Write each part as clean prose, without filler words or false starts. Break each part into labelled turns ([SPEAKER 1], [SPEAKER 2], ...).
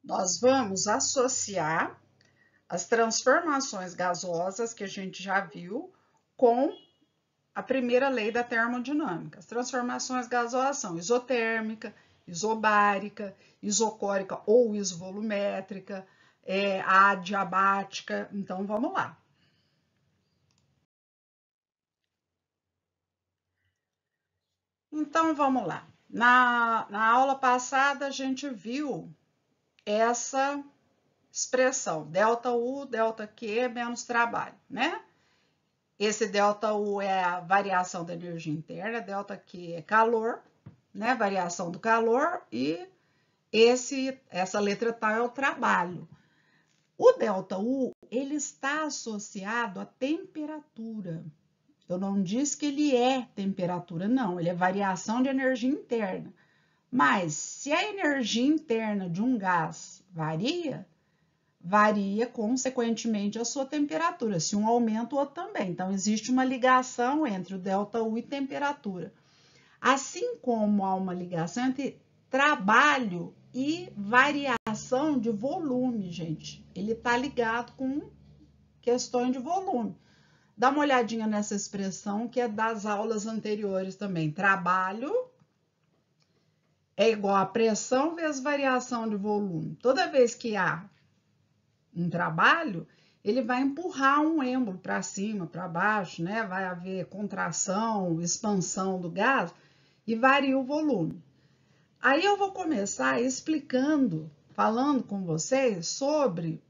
[SPEAKER 1] Nós vamos associar as transformações gasosas que a gente já viu com a primeira lei da termodinâmica. As transformações gasosas são isotérmica, isobárica, isocórica ou isovolumétrica, adiabática. Então, vamos lá. Então, vamos lá. Na aula passada, a gente viu essa expressão, ΔU, ΔQ menos trabalho, né? Esse ΔU é a variação da energia interna, ΔQ é calor, né? Variação do calor, e essa letra tal é o trabalho. O ΔU, ele está associado à temperatura. Eu não disse que ele é temperatura, não, ele é variação de energia interna. Mas se a energia interna de um gás varia consequentemente a sua temperatura. Se um aumenta, o outro também. Então, existe uma ligação entre o ΔU e temperatura. Assim como há uma ligação entre trabalho e variação de volume, gente. Ele está ligado com questões de volume. Dá uma olhadinha nessa expressão que é das aulas anteriores também. Trabalho é igual a pressão vezes variação de volume. Toda vez que há um trabalho, ele vai empurrar um êmbolo para cima, para baixo, né? Vai haver contração, expansão do gás e varia o volume. Aí eu vou começar explicando, falando com vocês sobre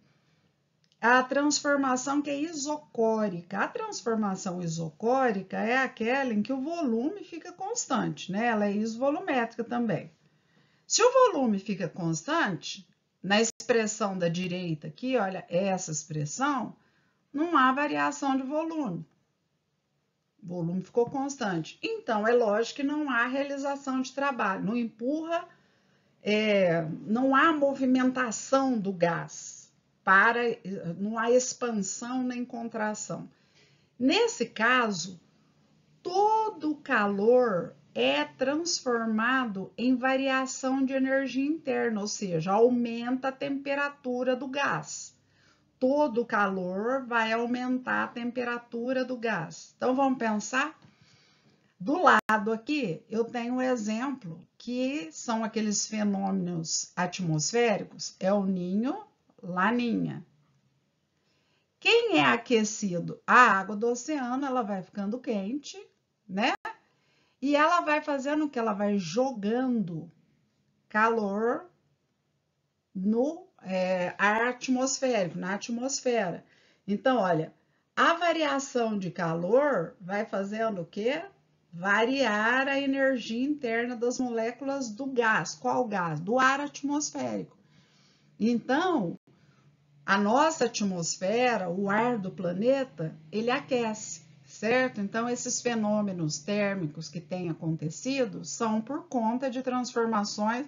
[SPEAKER 1] a transformação que é isocórica. A transformação isocórica é aquela em que o volume fica constante, né? Ela é isovolumétrica também. Se o volume fica constante, na expressão da direita aqui, olha, essa expressão, não há variação de volume. O volume ficou constante. Então, é lógico que não há realização de trabalho, não empurra, não há movimentação do gás, não há expansão nem contração. Nesse caso, todo o calor é transformado em variação de energia interna, ou seja, aumenta a temperatura do gás. Todo o calor vai aumentar a temperatura do gás. Então, vamos pensar? Do lado aqui, eu tenho um exemplo que são aqueles fenômenos atmosféricos, é o Ninho, Laninha. Quem é aquecido? A água do oceano, ela vai ficando quente, né? E ela vai fazendo o que? Ela vai jogando calor no ar atmosférico, na atmosfera. Então, olha, a variação de calor vai fazendo o quê? Variar a energia interna das moléculas do gás. Qual gás? Do ar atmosférico. Então, a nossa atmosfera, o ar do planeta, ele aquece, certo? Então, esses fenômenos térmicos que têm acontecido são por conta de transformações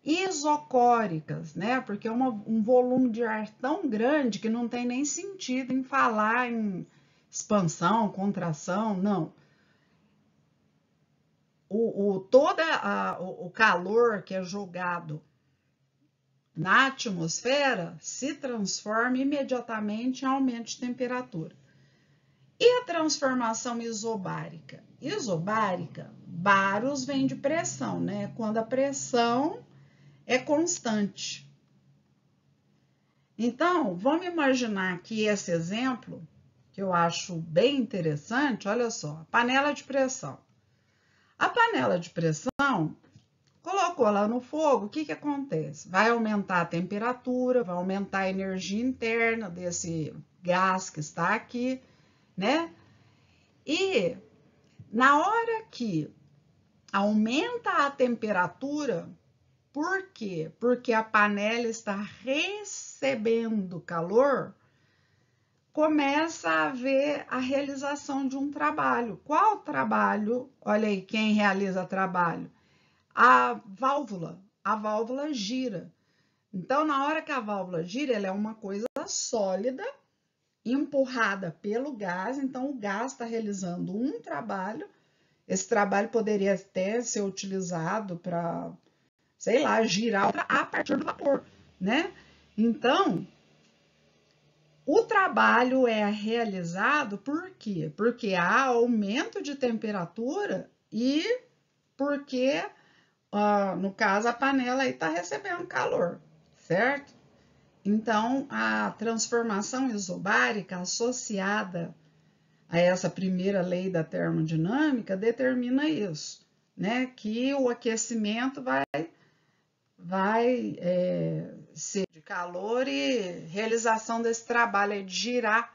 [SPEAKER 1] isocóricas, né? Porque é um volume de ar tão grande que não tem nem sentido em falar em expansão, contração, não. O calor que é jogado na atmosfera se transforma imediatamente em aumento de temperatura. E a transformação isobárica? Isobárica, baros vem de pressão, né? Quando a pressão é constante. Então, vamos imaginar que esse exemplo, que eu acho bem interessante, olha só, panela de pressão. A panela de pressão, colocou ela no fogo, o que acontece? Vai aumentar a temperatura, vai aumentar a energia interna desse gás que está aqui, né? E na hora que aumenta a temperatura, por quê? Porque a panela está recebendo calor, começa a haver a realização de um trabalho. Qual trabalho? Olha aí, quem realiza trabalho? A válvula gira. Então, na hora que a válvula gira, ela é uma coisa sólida, empurrada pelo gás, então o gás está realizando um trabalho. Esse trabalho poderia até ser utilizado para, sei lá, girar a partir do vapor. né? Então, o trabalho é realizado por quê? Porque há aumento de temperatura e porque, no caso, a panela aí está recebendo calor, certo? Então, a transformação isobárica associada a essa primeira lei da termodinâmica determina isso, né? Que o aquecimento vai ser de calor e realização desse trabalho é de girar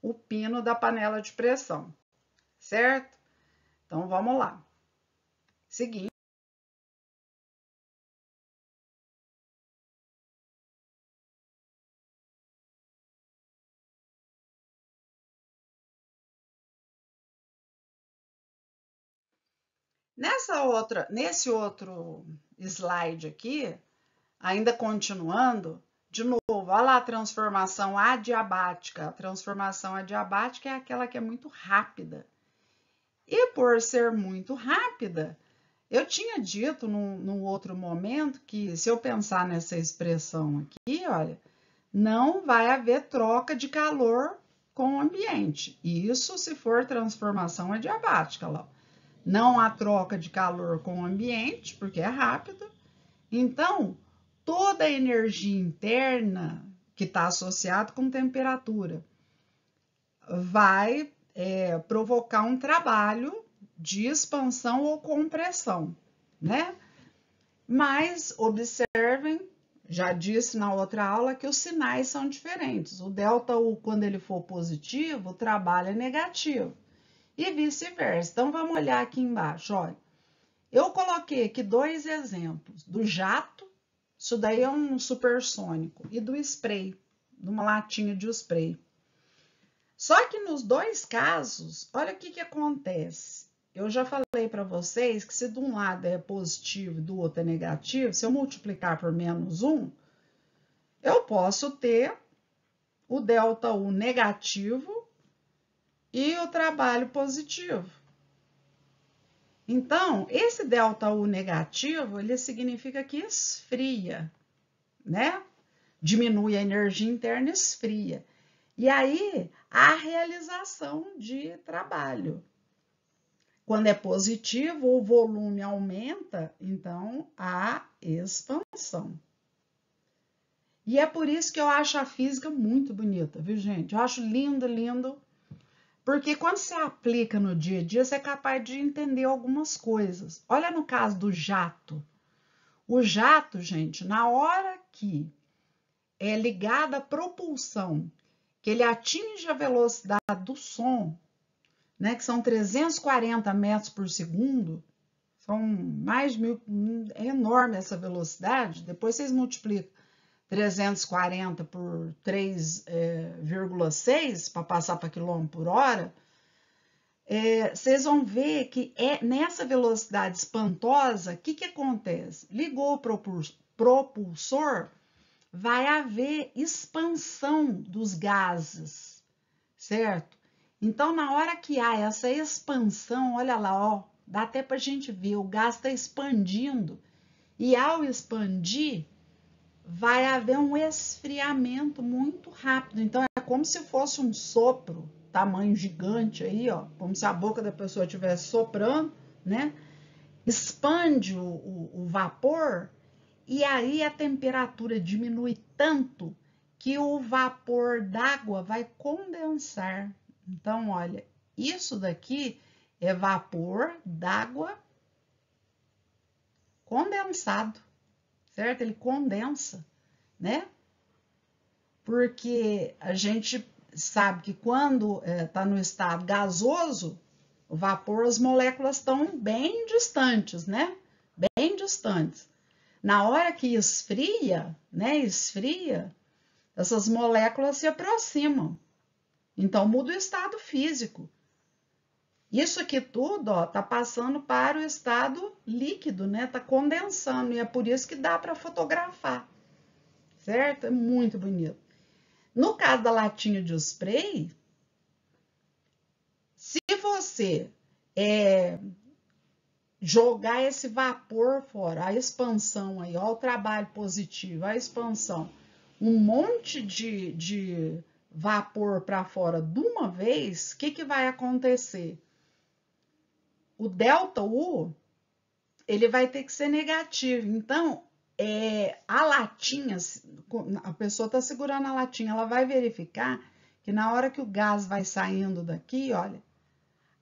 [SPEAKER 1] o pino da panela de pressão, certo? Então, vamos lá. Seguinte. Nesse outro slide aqui, ainda continuando, de novo, olha lá a transformação adiabática. A transformação adiabática é aquela que é muito rápida. E por ser muito rápida, eu tinha dito num outro momento que se eu pensar nessa expressão aqui, olha, não vai haver troca de calor com o ambiente. Isso se for transformação adiabática, lá. Não há troca de calor com o ambiente, porque é rápido. Então, toda a energia interna que está associada com temperatura vai provocar um trabalho de expansão ou compressão, né? Mas observem, já disse na outra aula que os sinais são diferentes. O ΔU, quando ele for positivo, o trabalho é negativo e vice-versa. Então, vamos olhar aqui embaixo, olha. Eu coloquei aqui dois exemplos, do jato, isso daí é um supersônico, e do spray, de uma latinha de spray. Só que nos dois casos, olha o que acontece. Eu já falei para vocês que se de um lado é positivo e do outro é negativo, se eu multiplicar por -1, eu posso ter o ΔU negativo e o trabalho positivo. Então, esse ΔU negativo, ele significa que esfria, né? Diminui a energia interna, esfria. E aí, há realização de trabalho. Quando é positivo, o volume aumenta, então há expansão. E é por isso que eu acho a física muito bonita, viu, gente? Eu acho lindo, lindo. Porque quando você aplica no dia a dia, você é capaz de entender algumas coisas. Olha no caso do jato. O jato, gente, na hora que é ligada à propulsão, que ele atinge a velocidade do som, né, que são 340 metros por segundo, são mais de 1000, é enorme essa velocidade, depois vocês multiplicam 340 por 3,6 para passar para quilômetro por hora, vocês vão ver que nessa velocidade espantosa, o que acontece? Ligou o propulsor, vai haver expansão dos gases, certo? Então, na hora que há essa expansão, olha lá, ó, dá até para a gente ver, o gás está expandindo. E ao expandir, vai haver um esfriamento muito rápido. Então, é como se fosse um sopro, tamanho gigante aí, ó, como se a boca da pessoa estivesse soprando, né? Expande o vapor e aí a temperatura diminui tanto que o vapor d'água vai condensar. Então, olha, isso daqui é vapor d'água condensado, certo? Ele condensa, né? Porque a gente sabe que quando está no estado gasoso, o vapor, as moléculas estão bem distantes, né? Bem distantes. Na hora que esfria, né? Esfria, essas moléculas se aproximam. Então, muda o estado físico. Isso aqui tudo, ó, tá passando para o estado líquido, né? Tá condensando e é por isso que dá para fotografar, certo? É muito bonito. No caso da latinha de spray, se você jogar esse vapor fora, a expansão aí, ó, o trabalho positivo, a expansão, um monte de vapor para fora de uma vez, o que vai acontecer? O ΔU, ele vai ter que ser negativo. Então, a latinha, a pessoa está segurando a latinha, ela vai verificar que na hora que o gás vai saindo daqui, olha,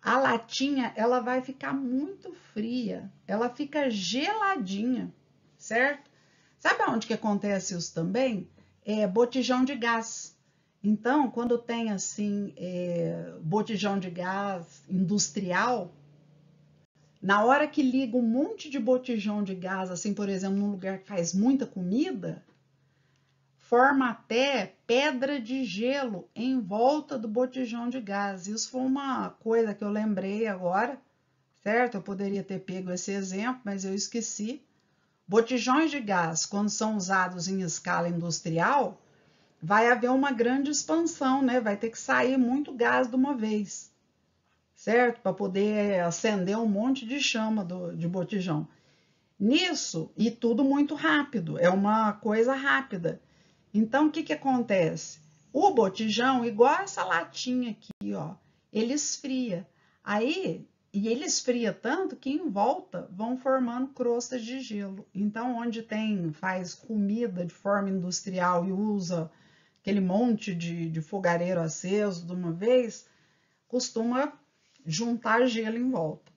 [SPEAKER 1] a latinha, ela vai ficar muito fria, ela fica geladinha, certo? Sabe onde que acontece isso também? Botijão de gás. Então, quando tem assim, botijão de gás industrial, na hora que liga um monte de botijão de gás, assim, por exemplo, num lugar que faz muita comida, forma até pedra de gelo em volta do botijão de gás. Isso foi uma coisa que eu lembrei agora, certo? Eu poderia ter pego esse exemplo, mas eu esqueci. Botijões de gás, quando são usados em escala industrial, vai haver uma grande expansão, né? Vai ter que sair muito gás de uma vez, certo? Para poder acender um monte de chama de botijão. Nisso, e tudo muito rápido, é uma coisa rápida. Então, o que acontece? O botijão, igual essa latinha aqui, ó, ele esfria. Aí, e ele esfria tanto que em volta vão formando crostas de gelo. Então, onde faz comida de forma industrial e usa aquele monte de fogareiro aceso de uma vez, costuma juntar gelo em volta.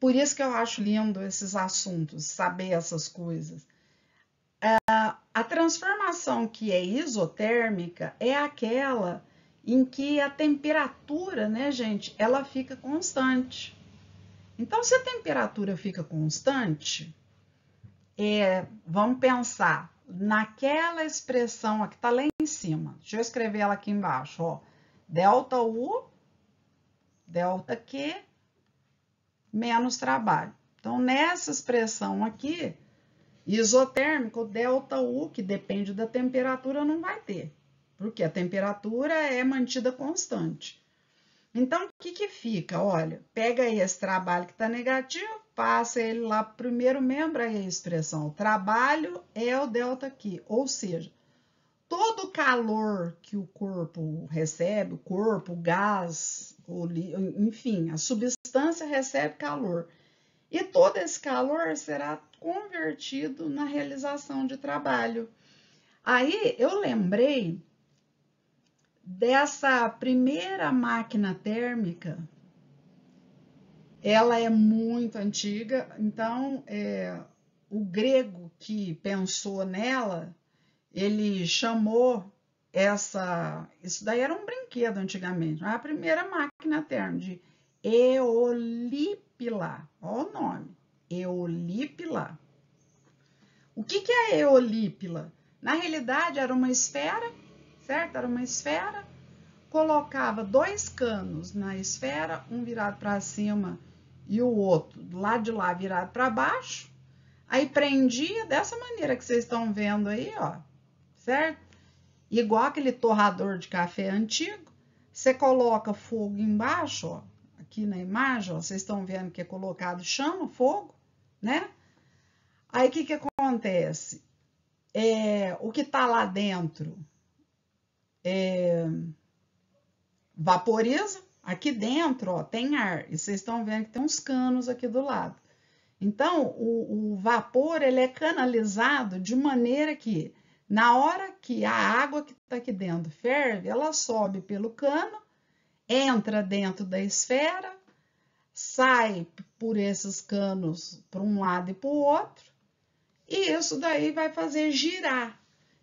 [SPEAKER 1] Por isso que eu acho lindo esses assuntos, saber essas coisas. A transformação que é isotérmica é aquela em que a temperatura, né, gente, ela fica constante. Então, se a temperatura fica constante, vamos pensar naquela expressão que está lá em cima. Deixa eu escrever ela aqui embaixo, ó. ΔU, ΔQ, menos trabalho. Então, nessa expressão aqui, isotérmico, ΔU, que depende da temperatura, não vai ter, porque a temperatura é mantida constante. Então, o que fica? Olha, pega aí esse trabalho que está negativo, passa ele lá para o primeiro membro, aí a expressão, o trabalho é o ΔQ, ou seja, todo o calor que o corpo recebe, o gás, enfim, a substância recebe calor. E todo esse calor será convertido na realização de trabalho. Aí eu lembrei dessa primeira máquina térmica, ela é muito antiga, então o grego que pensou nela, ele chamou isso daí era um brinquedo antigamente, a primeira máquina térmica, de Eolípila, olha o nome, Eolípila. O que é a Eolípila? Na realidade era uma esfera, certo? Era uma esfera, colocava 2 canos na esfera, um virado para cima e o outro do lado de lá virado para baixo, aí prendia dessa maneira que vocês estão vendo aí, ó, certo? Igual aquele torrador de café antigo, você coloca fogo embaixo, ó, aqui na imagem, ó, vocês estão vendo que é colocado chama, fogo, né? Aí o que acontece? O que está lá dentro vaporiza, aqui dentro ó, tem ar, e vocês estão vendo que tem uns canos aqui do lado. Então, o vapor ele é canalizado de maneira que, na hora que a água que está aqui dentro ferve, ela sobe pelo cano, entra dentro da esfera, sai por esses canos para um lado e para o outro, e isso daí vai fazer girar.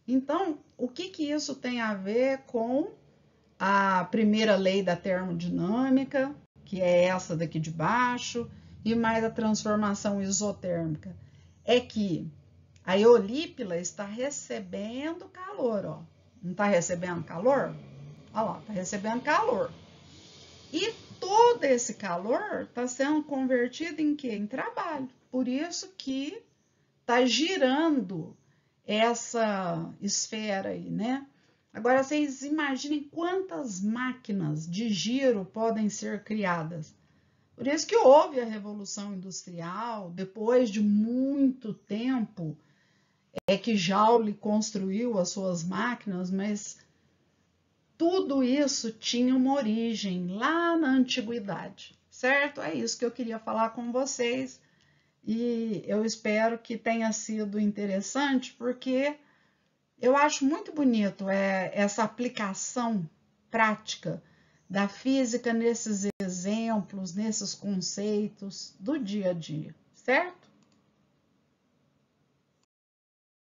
[SPEAKER 1] Então, o que isso tem a ver com a primeira lei da termodinâmica, que é essa daqui de baixo, e mais a transformação isotérmica? É que a eolípila está recebendo calor, ó. Não está recebendo calor? Olha lá, está recebendo calor. E todo esse calor está sendo convertido em quê? Em trabalho. Por isso que está girando essa esfera aí, né? Agora, vocês imaginem quantas máquinas de giro podem ser criadas. Por isso que houve a Revolução Industrial, depois de muito tempo é que Joule construiu as suas máquinas, mas tudo isso tinha uma origem lá na antiguidade, certo? É isso que eu queria falar com vocês e eu espero que tenha sido interessante, porque eu acho muito bonito essa aplicação prática da física nesses exemplos, nesses conceitos do dia a dia, certo?